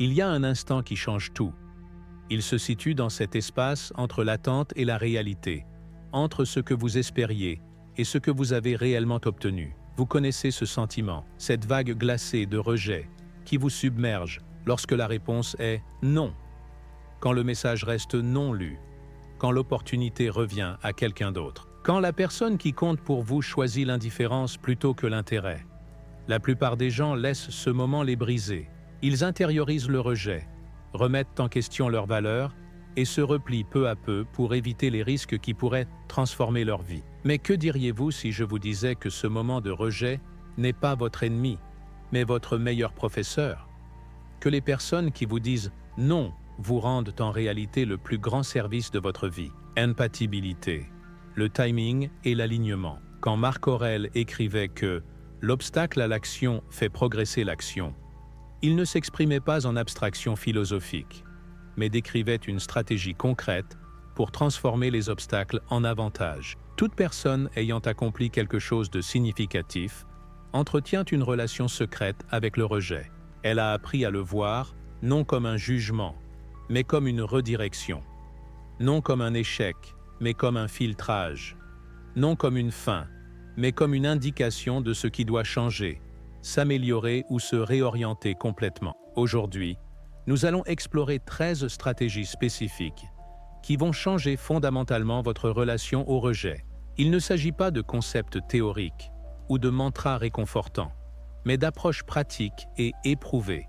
Il y a un instant qui change tout. Il se situe dans cet espace entre l'attente et la réalité, entre ce que vous espériez et ce que vous avez réellement obtenu. Vous connaissez ce sentiment, cette vague glacée de rejet qui vous submerge lorsque la réponse est non, quand le message reste non lu, quand l'opportunité revient à quelqu'un d'autre, quand la personne qui compte pour vous choisit l'indifférence plutôt que l'intérêt. La plupart des gens laissent ce moment les briser. Ils intériorisent le rejet, remettent en question leurs valeurs et se replient peu à peu pour éviter les risques qui pourraient transformer leur vie. Mais que diriez-vous si je vous disais que ce moment de rejet n'est pas votre ennemi, mais votre meilleur professeur? Que les personnes qui vous disent « non » vous rendent en réalité le plus grand service de votre vie. Impatibilité, le timing et l'alignement. Quand Marc Aurèle écrivait que « l'obstacle à l'action fait progresser l'action », il ne s'exprimait pas en abstraction philosophique, mais décrivait une stratégie concrète pour transformer les obstacles en avantages. Toute personne ayant accompli quelque chose de significatif entretient une relation secrète avec le rejet. Elle a appris à le voir non comme un jugement, mais comme une redirection. Non comme un échec, mais comme un filtrage. Non comme une fin, mais comme une indication de ce qui doit changer, s'améliorer ou se réorienter complètement. Aujourd'hui, nous allons explorer 13 stratégies spécifiques qui vont changer fondamentalement votre relation au rejet. Il ne s'agit pas de concepts théoriques ou de mantras réconfortants, mais d'approches pratiques et éprouvées,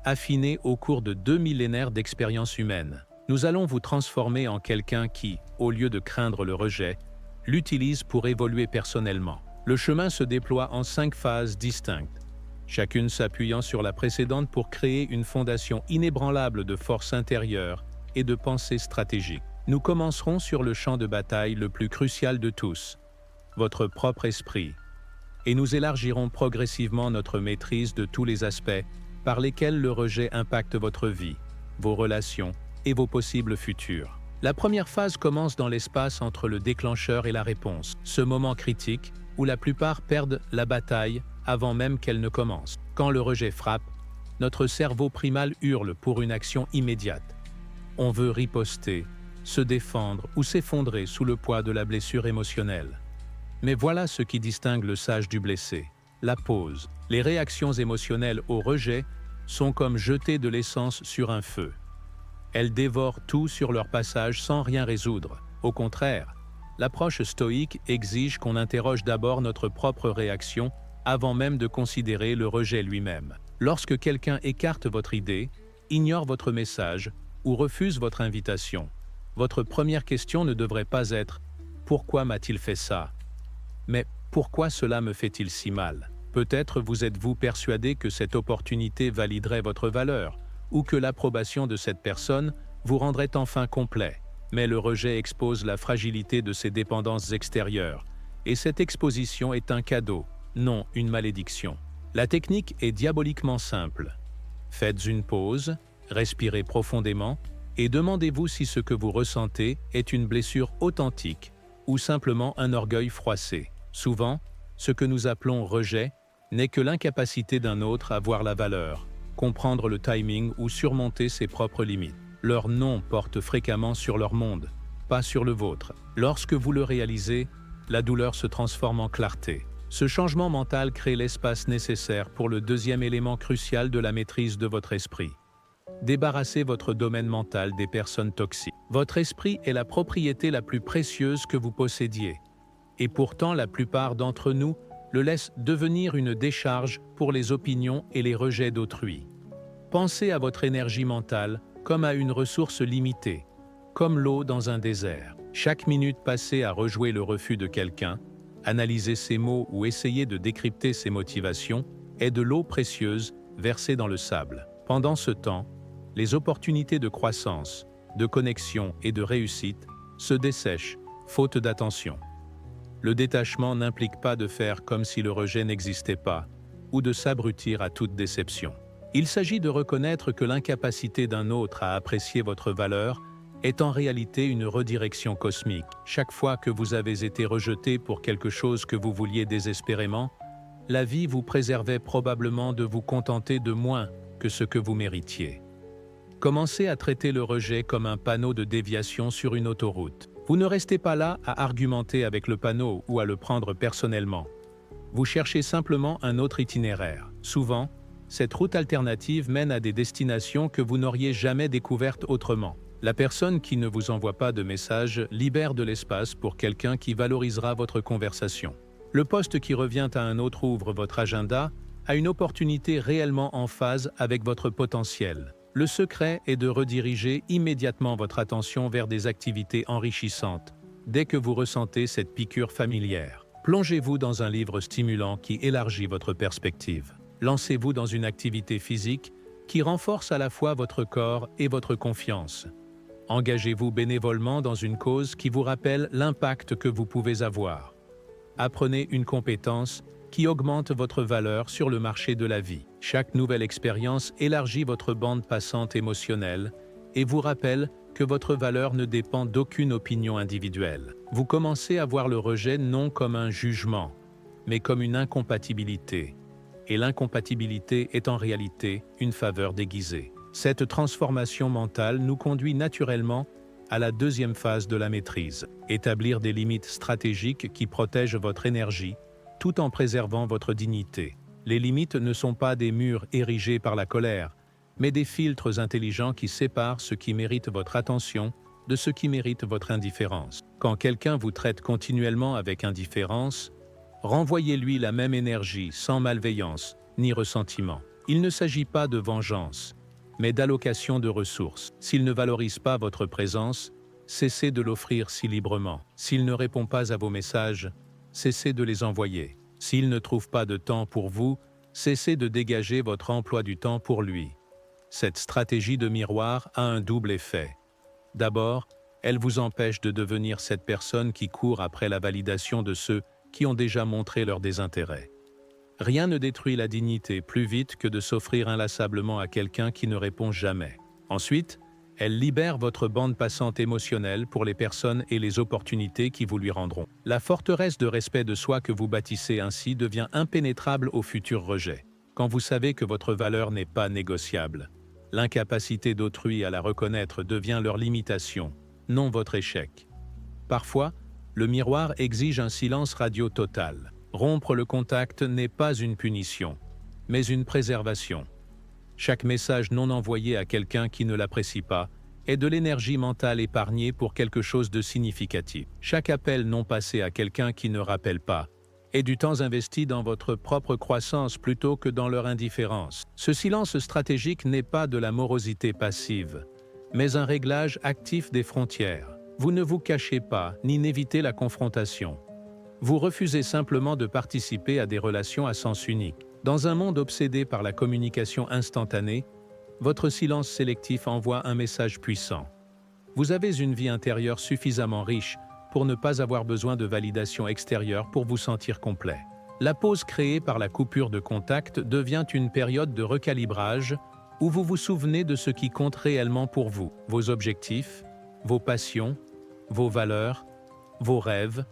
affinées au cours de 2 millénaires d'expérience humaine. Nous allons vous transformer en quelqu'un qui, au lieu de craindre le rejet, l'utilise pour évoluer personnellement. Le chemin se déploie en 5 phases distinctes, chacune s'appuyant sur la précédente pour créer une fondation inébranlable de force intérieure et de pensée stratégique. Nous commencerons sur le champ de bataille le plus crucial de tous, votre propre esprit, et nous élargirons progressivement notre maîtrise de tous les aspects par lesquels le rejet impacte votre vie, vos relations et vos possibles futurs. La première phase commence dans l'espace entre le déclencheur et la réponse, ce moment critique où la plupart perdent la bataille avant même qu'elle ne commence. Quand le rejet frappe, notre cerveau primal hurle pour une action immédiate. On veut riposter, se défendre ou s'effondrer sous le poids de la blessure émotionnelle. Mais voilà ce qui distingue le sage du blessé, la pause. Les réactions émotionnelles au rejet sont comme jeter de l'essence sur un feu. Elles dévorent tout sur leur passage sans rien résoudre. Au contraire, l'approche stoïque exige qu'on interroge d'abord notre propre réaction avant même de considérer le rejet lui-même. Lorsque quelqu'un écarte votre idée, ignore votre message ou refuse votre invitation, votre première question ne devrait pas être « Pourquoi m'a-t-il fait ça ?» mais « Pourquoi cela me fait-il si mal ?» Peut-être vous êtes-vous persuadé que cette opportunité validerait votre valeur ou que l'approbation de cette personne vous rendrait enfin complet. Mais le rejet expose la fragilité de ses dépendances extérieures, et cette exposition est un cadeau, non une malédiction. La technique est diaboliquement simple. Faites une pause, respirez profondément, et demandez-vous si ce que vous ressentez est une blessure authentique ou simplement un orgueil froissé. Souvent, ce que nous appelons rejet n'est que l'incapacité d'un autre à voir la valeur, comprendre le timing ou surmonter ses propres limites. Leur nom porte fréquemment sur leur monde, pas sur le vôtre. Lorsque vous le réalisez, la douleur se transforme en clarté. Ce changement mental crée l'espace nécessaire pour le deuxième élément crucial de la maîtrise de votre esprit. Débarrassez votre domaine mental des personnes toxiques. Votre esprit est la propriété la plus précieuse que vous possédiez. Et pourtant, la plupart d'entre nous le laissent devenir une décharge pour les opinions et les rejets d'autrui. Pensez à votre énergie mentale comme à une ressource limitée, comme l'eau dans un désert. Chaque minute passée à rejouer le refus de quelqu'un, analyser ses mots ou essayer de décrypter ses motivations est de l'eau précieuse versée dans le sable. Pendant ce temps, les opportunités de croissance, de connexion et de réussite se dessèchent, faute d'attention. Le détachement n'implique pas de faire comme si le rejet n'existait pas, ou de s'abrutir à toute déception. Il s'agit de reconnaître que l'incapacité d'un autre à apprécier votre valeur est en réalité une redirection cosmique. Chaque fois que vous avez été rejeté pour quelque chose que vous vouliez désespérément, la vie vous préservait probablement de vous contenter de moins que ce que vous méritiez. Commencez à traiter le rejet comme un panneau de déviation sur une autoroute. Vous ne restez pas là à argumenter avec le panneau ou à le prendre personnellement. Vous cherchez simplement un autre itinéraire. Souvent, cette route alternative mène à des destinations que vous n'auriez jamais découvertes autrement. La personne qui ne vous envoie pas de message libère de l'espace pour quelqu'un qui valorisera votre conversation. Le poste qui revient à un autre ouvre votre agenda a une opportunité réellement en phase avec votre potentiel. Le secret est de rediriger immédiatement votre attention vers des activités enrichissantes, dès que vous ressentez cette piqûre familière. Plongez-vous dans un livre stimulant qui élargit votre perspective. Lancez-vous dans une activité physique qui renforce à la fois votre corps et votre confiance. Engagez-vous bénévolement dans une cause qui vous rappelle l'impact que vous pouvez avoir. Apprenez une compétence qui augmente votre valeur sur le marché de la vie. Chaque nouvelle expérience élargit votre bande passante émotionnelle et vous rappelle que votre valeur ne dépend d'aucune opinion individuelle. Vous commencez à voir le rejet non comme un jugement, mais comme une incompatibilité. Et l'incompatibilité est en réalité une faveur déguisée. Cette transformation mentale nous conduit naturellement à la deuxième phase de la maîtrise. Établir des limites stratégiques qui protègent votre énergie tout en préservant votre dignité. Les limites ne sont pas des murs érigés par la colère, mais des filtres intelligents qui séparent ce qui mérite votre attention de ce qui mérite votre indifférence. Quand quelqu'un vous traite continuellement avec indifférence, renvoyez-lui la même énergie sans malveillance ni ressentiment. Il ne s'agit pas de vengeance, mais d'allocation de ressources. S'il ne valorise pas votre présence, cessez de l'offrir si librement. S'il ne répond pas à vos messages, cessez de les envoyer. S'il ne trouve pas de temps pour vous, cessez de dégager votre emploi du temps pour lui. Cette stratégie de miroir a un double effet. D'abord, elle vous empêche de devenir cette personne qui court après la validation de ceux qui ont déjà montré leur désintérêt. Rien ne détruit la dignité plus vite que de s'offrir inlassablement à quelqu'un qui ne répond jamais. Ensuite, elle libère votre bande passante émotionnelle pour les personnes et les opportunités qui vous lui rendront. La forteresse de respect de soi que vous bâtissez ainsi devient impénétrable au futur rejet. Quand vous savez que votre valeur n'est pas négociable, l'incapacité d'autrui à la reconnaître devient leur limitation, non votre échec. Parfois, le miroir exige un silence radio total. Rompre le contact n'est pas une punition, mais une préservation. Chaque message non envoyé à quelqu'un qui ne l'apprécie pas est de l'énergie mentale épargnée pour quelque chose de significatif. Chaque appel non passé à quelqu'un qui ne rappelle pas est du temps investi dans votre propre croissance plutôt que dans leur indifférence. Ce silence stratégique n'est pas de la morosité passive, mais un réglage actif des frontières. Vous ne vous cachez pas ni n'évitez la confrontation. Vous refusez simplement de participer à des relations à sens unique. Dans un monde obsédé par la communication instantanée, votre silence sélectif envoie un message puissant. Vous avez une vie intérieure suffisamment riche pour ne pas avoir besoin de validation extérieure pour vous sentir complet. La pause créée par la coupure de contact devient une période de recalibrage où vous vous souvenez de ce qui compte réellement pour vous, vos objectifs, vos passions, vos valeurs, vos rêves,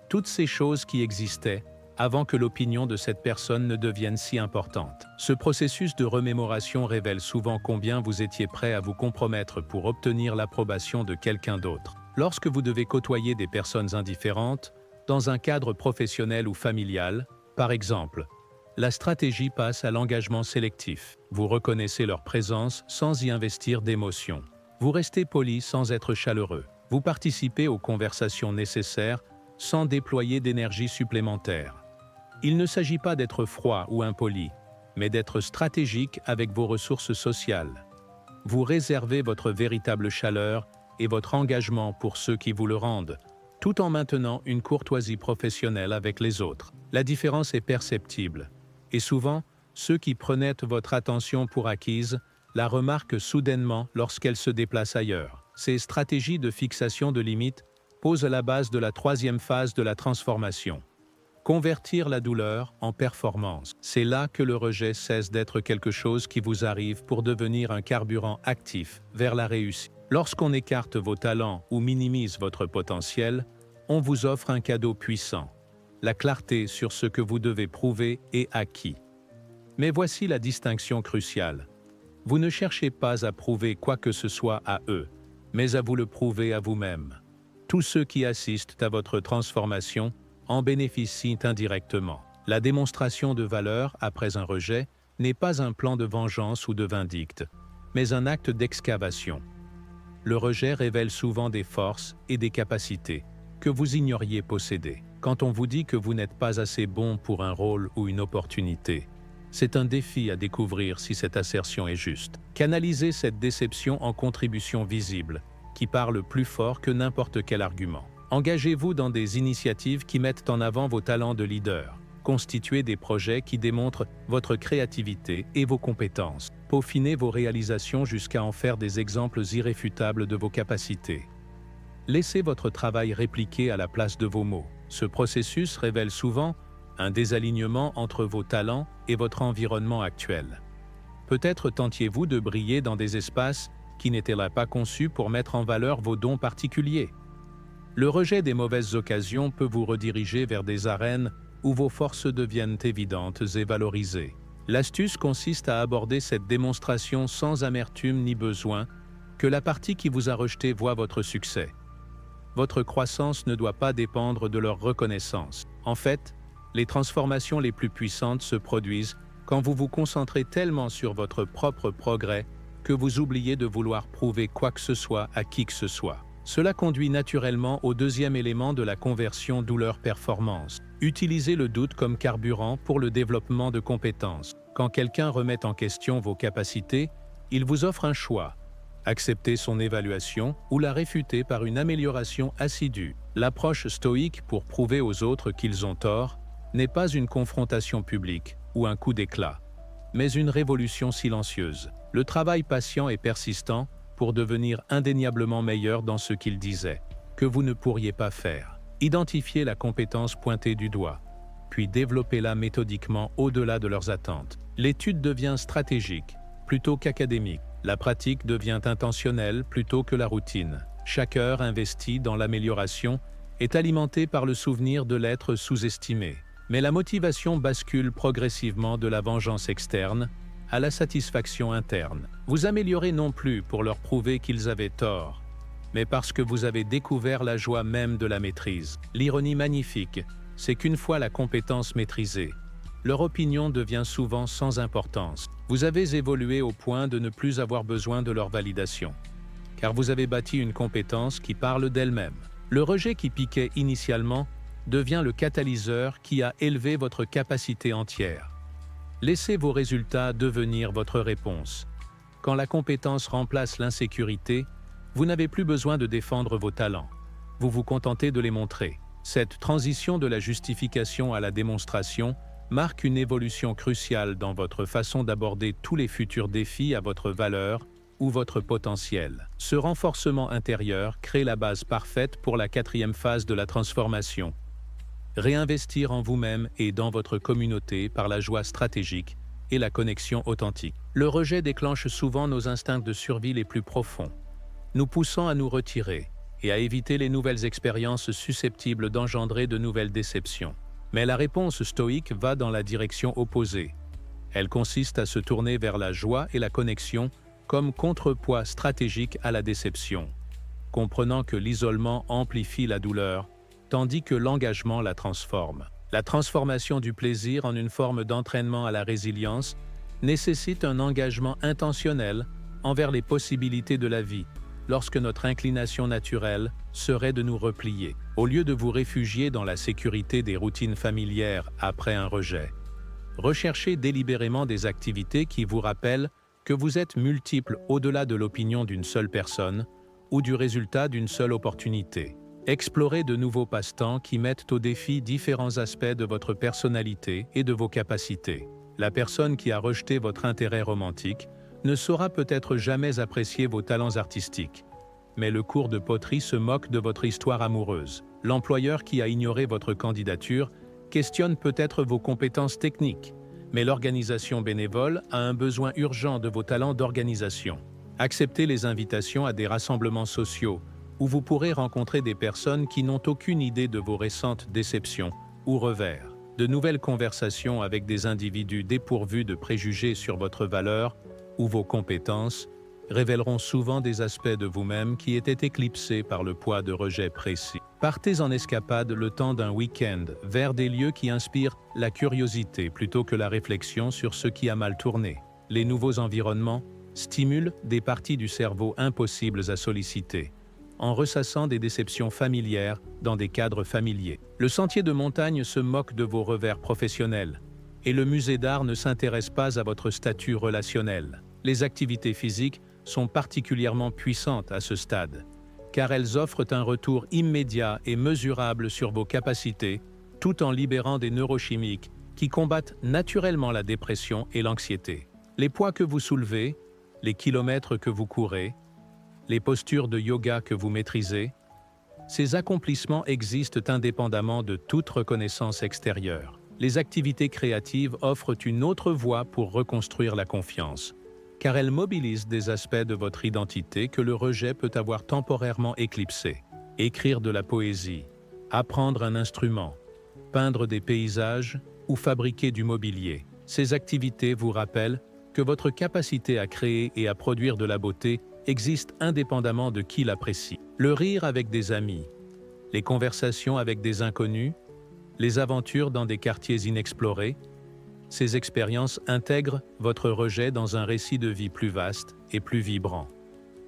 toutes ces choses qui existaient avant que l'opinion de cette personne ne devienne si importante. Ce processus de remémoration révèle souvent combien vous étiez prêt à vous compromettre pour obtenir l'approbation de quelqu'un d'autre. Lorsque vous devez côtoyer des personnes indifférentes, dans un cadre professionnel ou familial, par exemple, la stratégie passe à l'engagement sélectif. Vous reconnaissez leur présence sans y investir d'émotion. Vous restez poli sans être chaleureux. Vous participez aux conversations nécessaires sans déployer d'énergie supplémentaire. Il ne s'agit pas d'être froid ou impoli, mais d'être stratégique avec vos ressources sociales. Vous réservez votre véritable chaleur et votre engagement pour ceux qui vous le rendent, tout en maintenant une courtoisie professionnelle avec les autres. La différence est perceptible, et souvent, ceux qui prenaient votre attention pour acquise la remarquent soudainement lorsqu'elle se déplace ailleurs. Ces stratégies de fixation de limites posent la base de la troisième phase de la transformation. Convertir la douleur en performance. C'est là que le rejet cesse d'être quelque chose qui vous arrive pour devenir un carburant actif vers la réussite. Lorsqu'on écarte vos talents ou minimise votre potentiel, on vous offre un cadeau puissant, la clarté sur ce que vous devez prouver et à qui. Mais voici la distinction cruciale. Vous ne cherchez pas à prouver quoi que ce soit à eux, mais à vous le prouver à vous-même. Tous ceux qui assistent à votre transformation en bénéficient indirectement. La démonstration de valeur après un rejet n'est pas un plan de vengeance ou de vindicte, mais un acte d'excavation. Le rejet révèle souvent des forces et des capacités que vous ignoriez posséder. Quand on vous dit que vous n'êtes pas assez bon pour un rôle ou une opportunité, c'est un défi à découvrir si cette assertion est juste. Canalisez cette déception en contribution visible, qui parle plus fort que n'importe quel argument. Engagez-vous dans des initiatives qui mettent en avant vos talents de leader. Constituez des projets qui démontrent votre créativité et vos compétences. Peaufinez vos réalisations jusqu'à en faire des exemples irréfutables de vos capacités. Laissez votre travail répliquer à la place de vos mots. Ce processus révèle souvent un désalignement entre vos talents et votre environnement actuel. Peut-être tentiez-vous de briller dans des espaces qui n'étaient là pas conçus pour mettre en valeur vos dons particuliers. Le rejet des mauvaises occasions peut vous rediriger vers des arènes où vos forces deviennent évidentes et valorisées. L'astuce consiste à aborder cette démonstration sans amertume ni besoin que la partie qui vous a rejeté voit votre succès. Votre croissance ne doit pas dépendre de leur reconnaissance. En fait, les transformations les plus puissantes se produisent quand vous vous concentrez tellement sur votre propre progrès que vous oubliez de vouloir prouver quoi que ce soit à qui que ce soit. Cela conduit naturellement au deuxième élément de la conversion douleur-performance. Utilisez le doute comme carburant pour le développement de compétences. Quand quelqu'un remet en question vos capacités, il vous offre un choix. Accepter son évaluation ou la réfuter par une amélioration assidue. L'approche stoïque pour prouver aux autres qu'ils ont tort n'est pas une confrontation publique ou un coup d'éclat, mais une révolution silencieuse. Le travail patient et persistant pour devenir indéniablement meilleur dans ce qu'ils disaient, que vous ne pourriez pas faire. Identifiez la compétence pointée du doigt, puis développez-la méthodiquement au-delà de leurs attentes. L'étude devient stratégique plutôt qu'académique. La pratique devient intentionnelle plutôt que la routine. Chaque heure investie dans l'amélioration est alimentée par le souvenir de l'être sous-estimé. Mais la motivation bascule progressivement de la vengeance externe à la satisfaction interne. Vous améliorez non plus pour leur prouver qu'ils avaient tort, mais parce que vous avez découvert la joie même de la maîtrise. L'ironie magnifique, c'est qu'une fois la compétence maîtrisée, leur opinion devient souvent sans importance. Vous avez évolué au point de ne plus avoir besoin de leur validation, car vous avez bâti une compétence qui parle d'elle-même. Le rejet qui piquait initialement devient le catalyseur qui a élevé votre capacité entière. Laissez vos résultats devenir votre réponse. Quand la compétence remplace l'insécurité, vous n'avez plus besoin de défendre vos talents. Vous vous contentez de les montrer. Cette transition de la justification à la démonstration marque une évolution cruciale dans votre façon d'aborder tous les futurs défis à votre valeur ou votre potentiel. Ce renforcement intérieur crée la base parfaite pour la quatrième phase de la transformation. Réinvestir en vous-même et dans votre communauté par la joie stratégique et la connexion authentique. Le rejet déclenche souvent nos instincts de survie les plus profonds, nous poussant à nous retirer et à éviter les nouvelles expériences susceptibles d'engendrer de nouvelles déceptions. Mais la réponse stoïque va dans la direction opposée. Elle consiste à se tourner vers la joie et la connexion comme contrepoids stratégique à la déception, comprenant que l'isolement amplifie la douleur, tandis que l'engagement la transforme. La transformation du plaisir en une forme d'entraînement à la résilience nécessite un engagement intentionnel envers les possibilités de la vie, lorsque notre inclination naturelle serait de nous replier. Au lieu de vous réfugier dans la sécurité des routines familières après un rejet, recherchez délibérément des activités qui vous rappellent que vous êtes multiples au-delà de l'opinion d'une seule personne ou du résultat d'une seule opportunité. Explorez de nouveaux passe-temps qui mettent au défi différents aspects de votre personnalité et de vos capacités. La personne qui a rejeté votre intérêt romantique ne saura peut-être jamais apprécier vos talents artistiques. Mais le cours de poterie se moque de votre histoire amoureuse. L'employeur qui a ignoré votre candidature questionne peut-être vos compétences techniques, mais l'organisation bénévole a un besoin urgent de vos talents d'organisation. Acceptez les invitations à des rassemblements sociaux, où vous pourrez rencontrer des personnes qui n'ont aucune idée de vos récentes déceptions ou revers. De nouvelles conversations avec des individus dépourvus de préjugés sur votre valeur ou vos compétences révéleront souvent des aspects de vous-même qui étaient éclipsés par le poids de rejets précis. Partez en escapade le temps d'un week-end vers des lieux qui inspirent la curiosité plutôt que la réflexion sur ce qui a mal tourné. Les nouveaux environnements stimulent des parties du cerveau impossibles à solliciter, en ressassant des déceptions familières dans des cadres familiers. Le sentier de montagne se moque de vos revers professionnels, et le musée d'art ne s'intéresse pas à votre statut relationnel. Les activités physiques sont particulièrement puissantes à ce stade, car elles offrent un retour immédiat et mesurable sur vos capacités, tout en libérant des neurochimiques qui combattent naturellement la dépression et l'anxiété. Les poids que vous soulevez, les kilomètres que vous courez, les postures de yoga que vous maîtrisez, ces accomplissements existent indépendamment de toute reconnaissance extérieure. Les activités créatives offrent une autre voie pour reconstruire la confiance, car elles mobilisent des aspects de votre identité que le rejet peut avoir temporairement éclipsés. Écrire de la poésie, apprendre un instrument, peindre des paysages ou fabriquer du mobilier. Ces activités vous rappellent que votre capacité à créer et à produire de la beauté existe indépendamment de qui l'apprécie. Le rire avec des amis, les conversations avec des inconnus, les aventures dans des quartiers inexplorés, ces expériences intègrent votre rejet dans un récit de vie plus vaste et plus vibrant,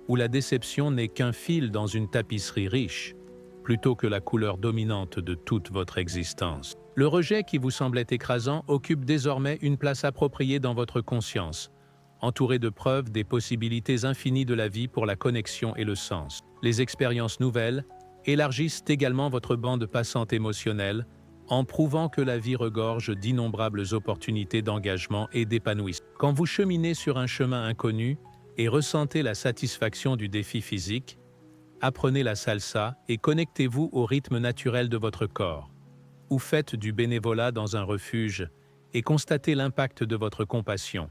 où la déception n'est qu'un fil dans une tapisserie riche, plutôt que la couleur dominante de toute votre existence. Le rejet qui vous semblait écrasant occupe désormais une place appropriée dans votre conscience, entouré de preuves des possibilités infinies de la vie pour la connexion et le sens. Les expériences nouvelles élargissent également votre bande passante émotionnelle, en prouvant que la vie regorge d'innombrables opportunités d'engagement et d'épanouissement. Quand vous cheminez sur un chemin inconnu et ressentez la satisfaction du défi physique, apprenez la salsa et connectez-vous au rythme naturel de votre corps, ou faites du bénévolat dans un refuge et constatez l'impact de votre compassion.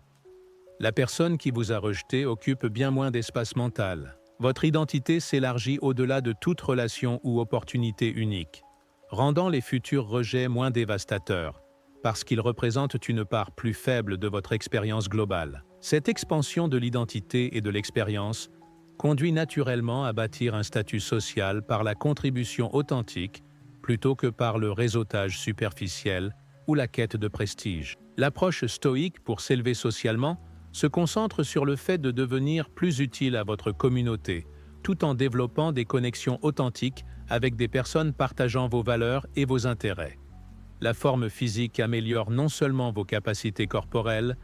La personne qui vous a rejeté occupe bien moins d'espace mental. Votre identité s'élargit au-delà de toute relation ou opportunité unique, rendant les futurs rejets moins dévastateurs, parce qu'ils représentent une part plus faible de votre expérience globale. Cette expansion de l'identité et de l'expérience conduit naturellement à bâtir un statut social par la contribution authentique plutôt que par le réseautage superficiel ou la quête de prestige. L'approche stoïque pour s'élever socialement se concentre sur le fait de devenir plus utile à votre communauté, tout en développant des connexions authentiques avec des personnes partageant vos valeurs et vos intérêts. La forme physique améliore non seulement vos capacités corporelles,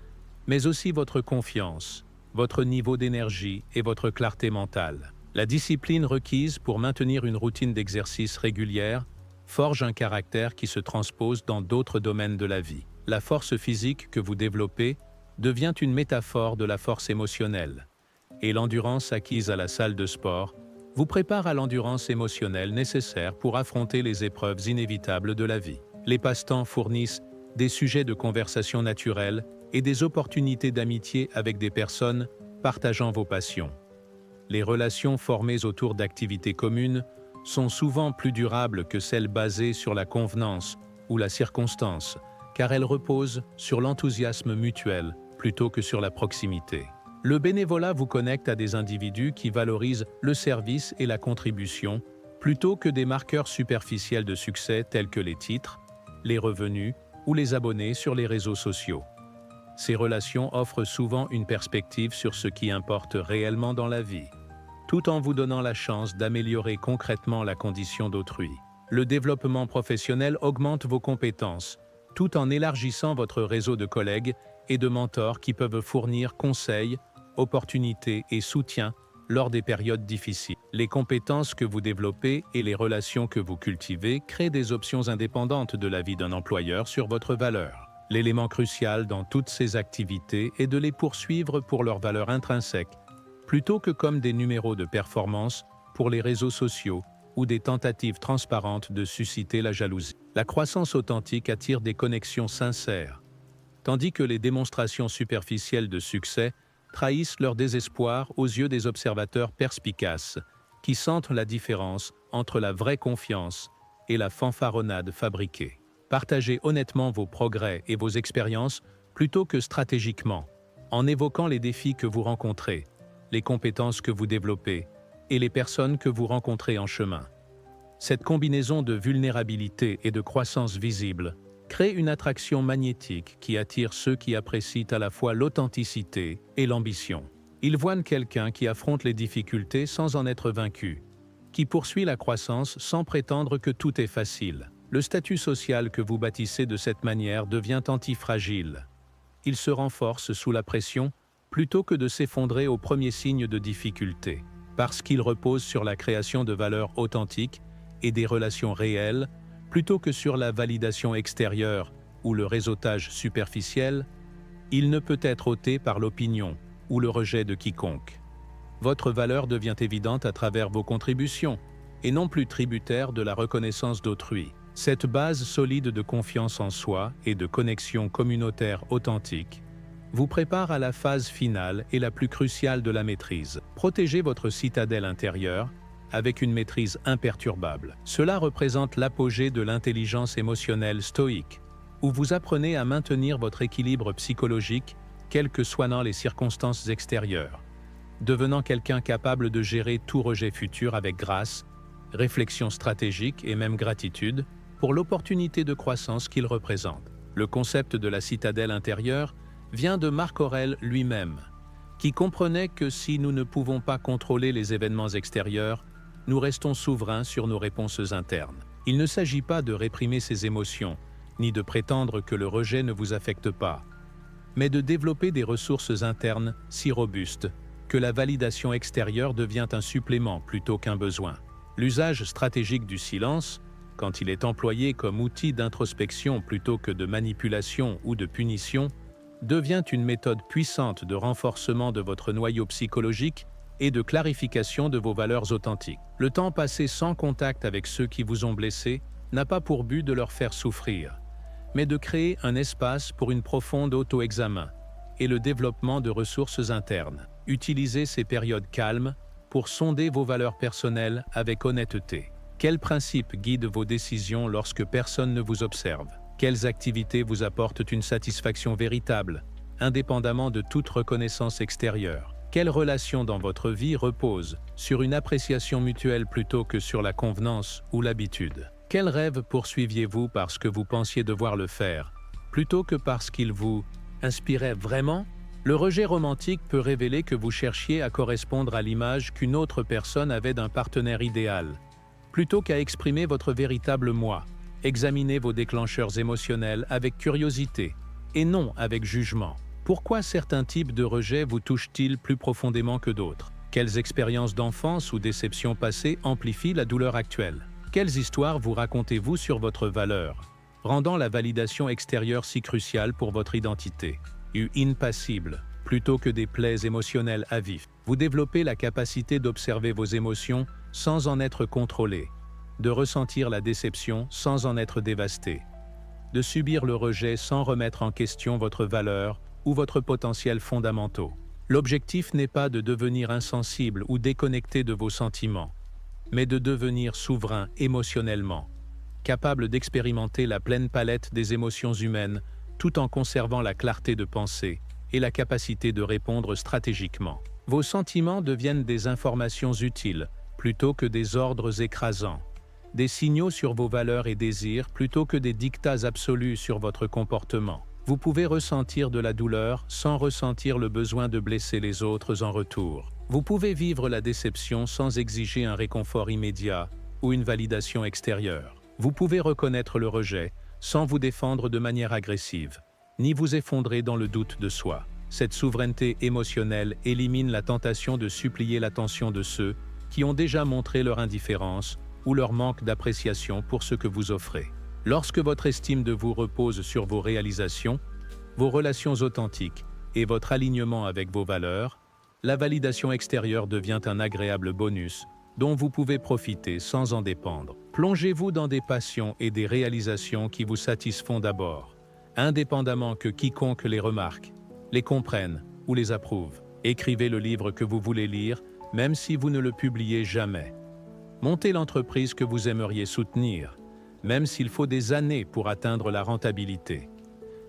mais aussi votre confiance, votre niveau d'énergie et votre clarté mentale. La discipline requise pour maintenir une routine d'exercice régulière forge un caractère qui se transpose dans d'autres domaines de la vie. La force physique que vous développez devient une métaphore de la force émotionnelle, et l'endurance acquise à la salle de sport vous prépare à l'endurance émotionnelle nécessaire pour affronter les épreuves inévitables de la vie. Les passe-temps fournissent des sujets de conversation naturels et des opportunités d'amitié avec des personnes partageant vos passions. Les relations formées autour d'activités communes sont souvent plus durables que celles basées sur la convenance ou la circonstance, car elles reposent sur l'enthousiasme mutuel plutôt que sur la proximité. Le bénévolat vous connecte à des individus qui valorisent le service et la contribution plutôt que des marqueurs superficiels de succès tels que les titres, les revenus ou les abonnés sur les réseaux sociaux. Ces relations offrent souvent une perspective sur ce qui importe réellement dans la vie, tout en vous donnant la chance d'améliorer concrètement la condition d'autrui. Le développement professionnel augmente vos compétences, tout en élargissant votre réseau de collègues et de mentors qui peuvent fournir conseils, opportunités et soutien lors des périodes difficiles. Les compétences que vous développez et les relations que vous cultivez créent des options indépendantes de l'avis d'un employeur sur votre valeur. L'élément crucial dans toutes ces activités est de les poursuivre pour leur valeur intrinsèque, plutôt que comme des numéros de performance pour les réseaux sociaux ou des tentatives transparentes de susciter la jalousie. La croissance authentique attire des connexions sincères, tandis que les démonstrations superficielles de succès trahissent leur désespoir aux yeux des observateurs perspicaces, qui sentent la différence entre la vraie confiance et la fanfaronnade fabriquée. Partagez honnêtement vos progrès et vos expériences plutôt que stratégiquement, en évoquant les défis que vous rencontrez, les compétences que vous développez et les personnes que vous rencontrez en chemin. Cette combinaison de vulnérabilité et de croissance visible crée une attraction magnétique qui attire ceux qui apprécient à la fois l'authenticité et l'ambition. Ils voient quelqu'un qui affronte les difficultés sans en être vaincu, qui poursuit la croissance sans prétendre que tout est facile. Le statut social que vous bâtissez de cette manière devient antifragile. Il se renforce sous la pression plutôt que de s'effondrer au premier signe de difficulté, parce qu'il repose sur la création de valeurs authentiques et des relations réelles, plutôt que sur la validation extérieure ou le réseautage superficiel. Il ne peut être ôté par l'opinion ou le rejet de quiconque. Votre valeur devient évidente à travers vos contributions, et non plus tributaire de la reconnaissance d'autrui. Cette base solide de confiance en soi et de connexion communautaire authentique vous prépare à la phase finale et la plus cruciale de la maîtrise. Protégez votre citadelle intérieure avec une maîtrise imperturbable. Cela représente l'apogée de l'intelligence émotionnelle stoïque, où vous apprenez à maintenir votre équilibre psychologique, quelles que soient les circonstances extérieures, devenant quelqu'un capable de gérer tout rejet futur avec grâce, réflexion stratégique et même gratitude pour l'opportunité de croissance qu'il représente. Le concept de la citadelle intérieure vient de Marc Aurèle lui-même, qui comprenait que si nous ne pouvons pas contrôler les événements extérieurs, nous restons souverains sur nos réponses internes. Il ne s'agit pas de réprimer ses émotions, ni de prétendre que le rejet ne vous affecte pas, mais de développer des ressources internes si robustes que la validation extérieure devient un supplément plutôt qu'un besoin. L'usage stratégique du silence, quand il est employé comme outil d'introspection plutôt que de manipulation ou de punition, devient une méthode puissante de renforcement de votre noyau psychologique et de clarification de vos valeurs authentiques. Le temps passé sans contact avec ceux qui vous ont blessé n'a pas pour but de leur faire souffrir, mais de créer un espace pour une profonde auto-examen et le développement de ressources internes. Utilisez ces périodes calmes pour sonder vos valeurs personnelles avec honnêteté. Quels principes guident vos décisions lorsque personne ne vous observe? Quelles activités vous apportent une satisfaction véritable, indépendamment de toute reconnaissance extérieure? Quelles relations dans votre vie reposent sur une appréciation mutuelle plutôt que sur la convenance ou l'habitude? Quels rêves poursuiviez-vous parce que vous pensiez devoir le faire, plutôt que parce qu'ils vous inspiraient vraiment? Le rejet romantique peut révéler que vous cherchiez à correspondre à l'image qu'une autre personne avait d'un partenaire idéal. Plutôt qu'à exprimer votre véritable moi, examinez vos déclencheurs émotionnels avec curiosité et non avec jugement. Pourquoi certains types de rejet vous touchent-ils plus profondément que d'autres? Quelles expériences d'enfance ou déceptions passées amplifient la douleur actuelle? Quelles histoires vous racontez-vous sur votre valeur, rendant la validation extérieure si cruciale pour votre identité? Impassible, plutôt que des plaies émotionnelles à vif. Vous développez la capacité d'observer vos émotions sans en être contrôlé, de ressentir la déception sans en être dévasté, de subir le rejet sans remettre en question votre valeur ou votre potentiel fondamentaux. L'objectif n'est pas de devenir insensible ou déconnecté de vos sentiments, mais de devenir souverain émotionnellement, capable d'expérimenter la pleine palette des émotions humaines tout en conservant la clarté de pensée et la capacité de répondre stratégiquement. Vos sentiments deviennent des informations utiles plutôt que des ordres écrasants, des signaux sur vos valeurs et désirs plutôt que des dictats absolus sur votre comportement. Vous pouvez ressentir de la douleur sans ressentir le besoin de blesser les autres en retour. Vous pouvez vivre la déception sans exiger un réconfort immédiat ou une validation extérieure. Vous pouvez reconnaître le rejet sans vous défendre de manière agressive, ni vous effondrer dans le doute de soi. Cette souveraineté émotionnelle élimine la tentation de supplier l'attention de ceux qui ont déjà montré leur indifférence ou leur manque d'appréciation pour ce que vous offrez. Lorsque votre estime de vous repose sur vos réalisations, vos relations authentiques et votre alignement avec vos valeurs, la validation extérieure devient un agréable bonus dont vous pouvez profiter sans en dépendre. Plongez-vous dans des passions et des réalisations qui vous satisfont d'abord, indépendamment que quiconque les remarque, les comprenne ou les approuve. Écrivez le livre que vous voulez lire, même si vous ne le publiez jamais. Montez l'entreprise que vous aimeriez soutenir, même s'il faut des années pour atteindre la rentabilité.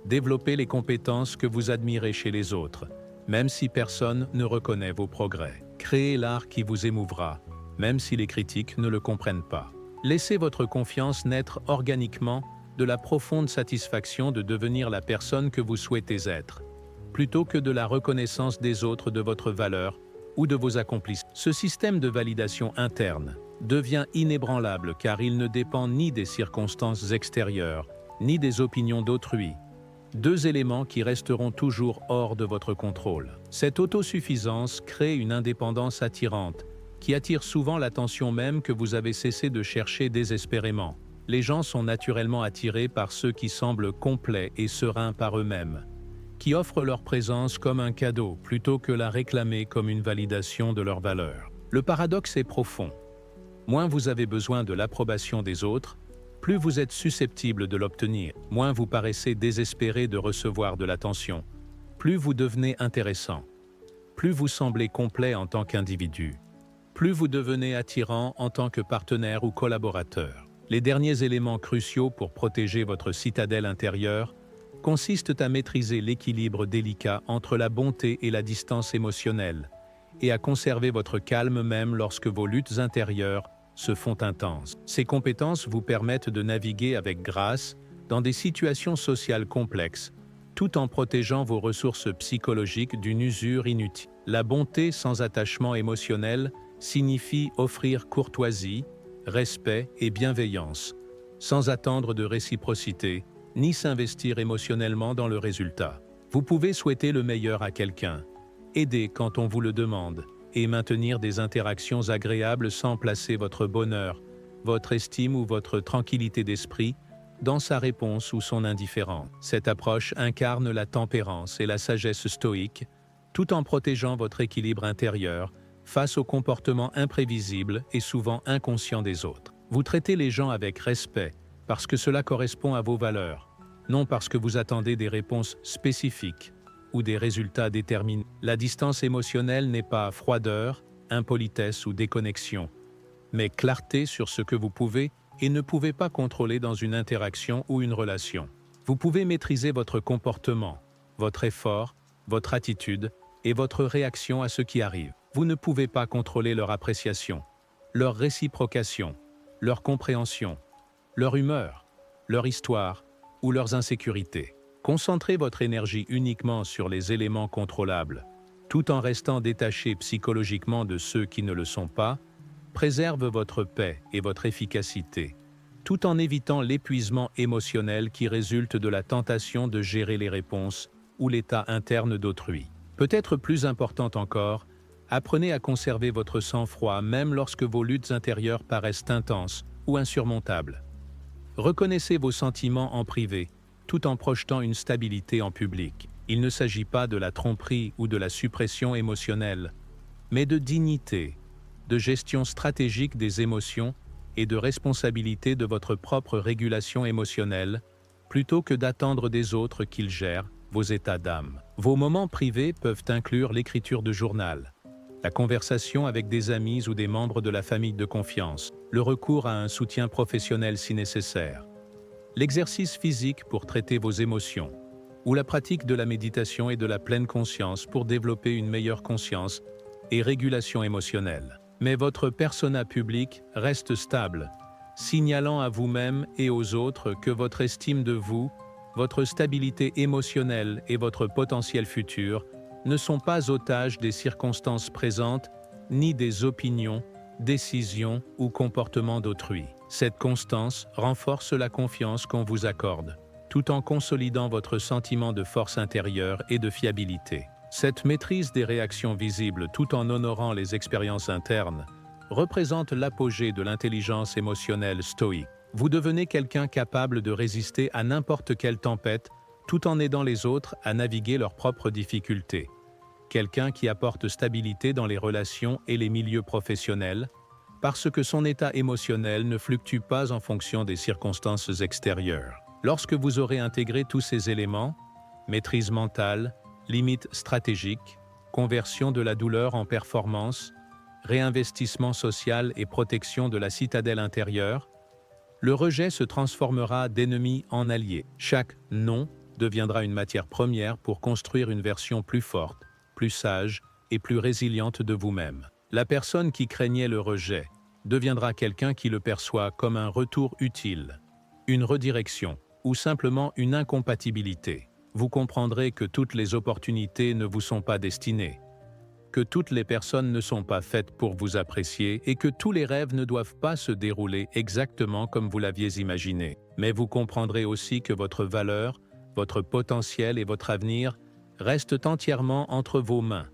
Développez les compétences que vous admirez chez les autres, même si personne ne reconnaît vos progrès. Créez l'art qui vous émouvra, même si les critiques ne le comprennent pas. Laissez votre confiance naître organiquement de la profonde satisfaction de devenir la personne que vous souhaitez être, plutôt que de la reconnaissance des autres de votre valeur ou de vos accomplissements. Ce système de validation interne devient inébranlable car il ne dépend ni des circonstances extérieures, ni des opinions d'autrui, deux éléments qui resteront toujours hors de votre contrôle. Cette autosuffisance crée une indépendance attirante, qui attire souvent l'attention même que vous avez cessé de chercher désespérément. Les gens sont naturellement attirés par ceux qui semblent complets et sereins par eux-mêmes, qui offrent leur présence comme un cadeau plutôt que la réclamer comme une validation de leur valeur. Le paradoxe est profond. Moins vous avez besoin de l'approbation des autres, plus vous êtes susceptible de l'obtenir, moins vous paraissez désespéré de recevoir de l'attention, plus vous devenez intéressant, plus vous semblez complet en tant qu'individu, plus vous devenez attirant en tant que partenaire ou collaborateur. Les derniers éléments cruciaux pour protéger votre citadelle intérieure consistent à maîtriser l'équilibre délicat entre la bonté et la distance émotionnelle, et à conserver votre calme même lorsque vos luttes intérieures se font intenses. Ces compétences vous permettent de naviguer avec grâce dans des situations sociales complexes, tout en protégeant vos ressources psychologiques d'une usure inutile. La bonté sans attachement émotionnel signifie offrir courtoisie, respect et bienveillance, sans attendre de réciprocité, ni s'investir émotionnellement dans le résultat. Vous pouvez souhaiter le meilleur à quelqu'un, aider quand on vous le demande, et maintenir des interactions agréables sans placer votre bonheur, votre estime ou votre tranquillité d'esprit dans sa réponse ou son indifférence. Cette approche incarne la tempérance et la sagesse stoïque, tout en protégeant votre équilibre intérieur face aux comportements imprévisibles et souvent inconscients des autres. Vous traitez les gens avec respect parce que cela correspond à vos valeurs, non parce que vous attendez des réponses spécifiques ou des résultats déterminés. La distance émotionnelle n'est pas froideur, impolitesse ou déconnexion, mais clarté sur ce que vous pouvez et ne pouvez pas contrôler dans une interaction ou une relation. Vous pouvez maîtriser votre comportement, votre effort, votre attitude et votre réaction à ce qui arrive. Vous ne pouvez pas contrôler leur appréciation, leur réciprocation, leur compréhension, leur humeur, leur histoire ou leurs insécurités. Concentrez votre énergie uniquement sur les éléments contrôlables, tout en restant détaché psychologiquement de ceux qui ne le sont pas, préserve votre paix et votre efficacité, tout en évitant l'épuisement émotionnel qui résulte de la tentation de gérer les réponses ou l'état interne d'autrui. Peut-être plus important encore, apprenez à conserver votre sang-froid même lorsque vos luttes intérieures paraissent intenses ou insurmontables. Reconnaissez vos sentiments en privé, tout en projetant une stabilité en public. Il ne s'agit pas de la tromperie ou de la suppression émotionnelle, mais de dignité, de gestion stratégique des émotions et de responsabilité de votre propre régulation émotionnelle, plutôt que d'attendre des autres qu'ils gèrent vos états d'âme. Vos moments privés peuvent inclure l'écriture de journal, la conversation avec des amis ou des membres de la famille de confiance, le recours à un soutien professionnel si nécessaire, l'exercice physique pour traiter vos émotions, ou la pratique de la méditation et de la pleine conscience pour développer une meilleure conscience et régulation émotionnelle. Mais votre persona public reste stable, signalant à vous-même et aux autres que votre estime de vous, votre stabilité émotionnelle et votre potentiel futur ne sont pas otages des circonstances présentes ni des opinions, décisions ou comportements d'autrui. Cette constance renforce la confiance qu'on vous accorde, tout en consolidant votre sentiment de force intérieure et de fiabilité. Cette maîtrise des réactions visibles tout en honorant les expériences internes représente l'apogée de l'intelligence émotionnelle stoïque. Vous devenez quelqu'un capable de résister à n'importe quelle tempête tout en aidant les autres à naviguer leurs propres difficultés. Quelqu'un qui apporte stabilité dans les relations et les milieux professionnels, parce que son état émotionnel ne fluctue pas en fonction des circonstances extérieures. Lorsque vous aurez intégré tous ces éléments, maîtrise mentale, limites stratégiques, conversion de la douleur en performance, réinvestissement social et protection de la citadelle intérieure, le rejet se transformera d'ennemi en allié. Chaque non deviendra une matière première pour construire une version plus forte, plus sage et plus résiliente de vous-même. La personne qui craignait le rejet deviendra quelqu'un qui le perçoit comme un retour utile, une redirection ou simplement une incompatibilité. Vous comprendrez que toutes les opportunités ne vous sont pas destinées, que toutes les personnes ne sont pas faites pour vous apprécier et que tous les rêves ne doivent pas se dérouler exactement comme vous l'aviez imaginé. Mais vous comprendrez aussi que votre valeur, votre potentiel et votre avenir restent entièrement entre vos mains,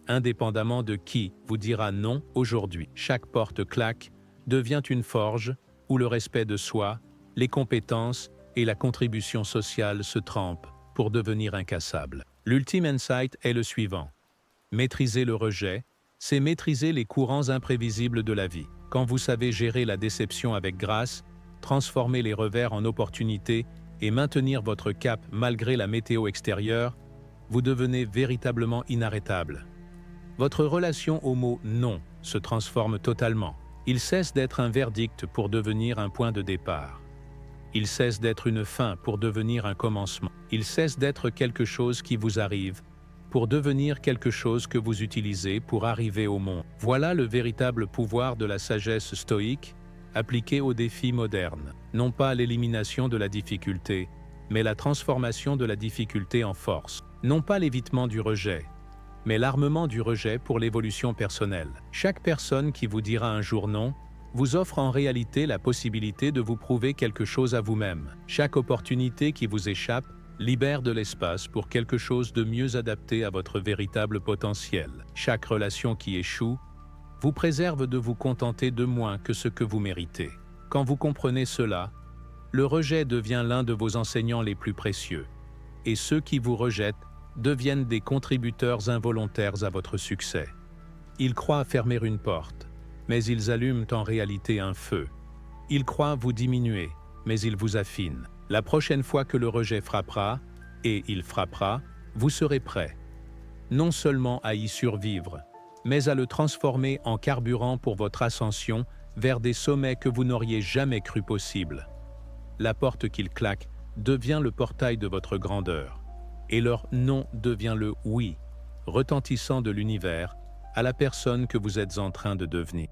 indépendamment de qui vous dira non aujourd'hui. Chaque porte claque devient une forge où le respect de soi, les compétences et la contribution sociale se trempent pour devenir incassables. L'ultime insight est le suivant. Maîtriser le rejet, c'est maîtriser les courants imprévisibles de la vie. Quand vous savez gérer la déception avec grâce, transformer les revers en opportunités et maintenir votre cap malgré la météo extérieure, vous devenez véritablement inarrêtable. Votre relation au mot « non » se transforme totalement. Il cesse d'être un verdict pour devenir un point de départ. Il cesse d'être une fin pour devenir un commencement. Il cesse d'être quelque chose qui vous arrive pour devenir quelque chose que vous utilisez pour arriver au monde. Voilà le véritable pouvoir de la sagesse stoïque appliquée aux défis modernes. Non pas l'élimination de la difficulté, mais la transformation de la difficulté en force. Non pas l'évitement du rejet, mais l'armement du rejet pour l'évolution personnelle. Chaque personne qui vous dira un jour non vous offre en réalité la possibilité de vous prouver quelque chose à vous-même. Chaque opportunité qui vous échappe libère de l'espace pour quelque chose de mieux adapté à votre véritable potentiel. Chaque relation qui échoue vous préserve de vous contenter de moins que ce que vous méritez. Quand vous comprenez cela, le rejet devient l'un de vos enseignants les plus précieux, et ceux qui vous rejettent deviennent des contributeurs involontaires à votre succès. Ils croient fermer une porte, mais ils allument en réalité un feu. Ils croient vous diminuer, mais ils vous affinent. La prochaine fois que le rejet frappera, et il frappera, vous serez prêt, non seulement à y survivre, mais à le transformer en carburant pour votre ascension vers des sommets que vous n'auriez jamais cru possibles. La porte qu'il claque devient le portail de votre grandeur, et leur non devient le oui, retentissant de l'univers, à la personne que vous êtes en train de devenir.